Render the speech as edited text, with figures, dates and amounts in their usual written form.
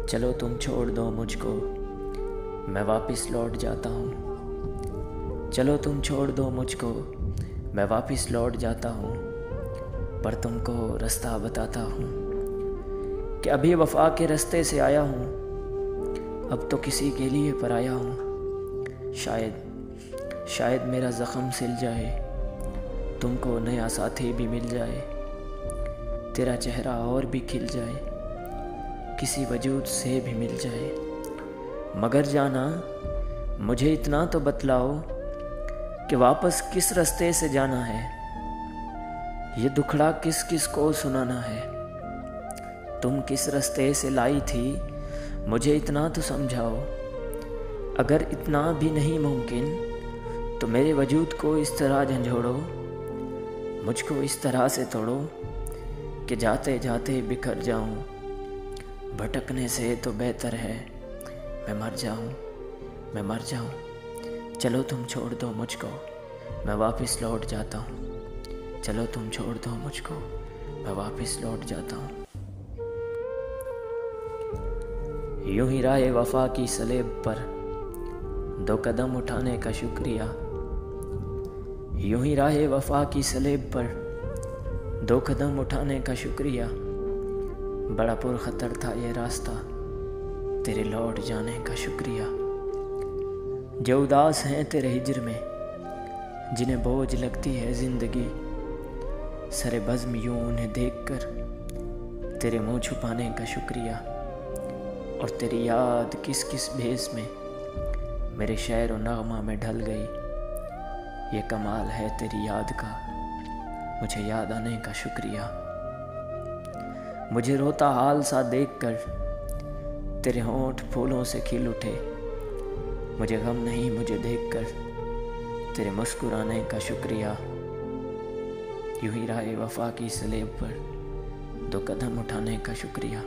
चलो तुम छोड़ दो मुझको, मैं वापस लौट जाता हूँ। चलो तुम छोड़ दो मुझको, मैं वापस लौट जाता हूँ। पर तुमको रास्ता बताता हूँ कि अभी वफा के रास्ते से आया हूँ, अब तो किसी के लिए पराया हूँ। शायद मेरा ज़ख्म सिल जाए, तुमको नया साथी भी मिल जाए, तेरा चेहरा और भी खिल जाए, किसी वजूद से भी मिल जाए। मगर जाना मुझे इतना तो बतलाओ कि वापस किस रास्ते से जाना है, ये दुखड़ा किस किस को सुनाना है। तुम किस रास्ते से लाई थी मुझे इतना तो समझाओ। अगर इतना भी नहीं मुमकिन तो मेरे वजूद को इस तरह झंझोड़ो, मुझको इस तरह से तोड़ो कि जाते जाते बिखर जाऊं। भटकने से तो बेहतर है मैं मर जाऊं। चलो तुम छोड़ दो मुझको, मैं वापस लौट जाता हूँ। चलो तुम छोड़ दो मुझको, मैं वापस लौट जाता हूँ। यूं ही राहे वफा की सलेब पर 2 कदम उठाने का शुक्रिया। यूं ही राहे वफा की सलेब पर 2 कदम उठाने का शुक्रिया। बड़ा पुरखतर था ये रास्ता, तेरे लौट जाने का शुक्रिया। जो उदास हैं तेरे हिज्र में, जिन्हें बोझ लगती है ज़िंदगी, सरे बज़्म यूं उन्हें देखकर तेरे मुँह छुपाने का शुक्रिया। और तेरी याद किस किस भेस में मेरे शेर व नग़मा में ढल गई। ये कमाल है तेरी याद का, मुझे याद आने का शुक्रिया। मुझे रोता हाल सा देखकर तेरे होंठ फूलों से खिल उठे। मुझे गम नहीं मुझे देखकर तेरे मुस्कुराने का शुक्रिया। यूं ही राहे वफा की सलेब पर 2 कदम उठाने का शुक्रिया।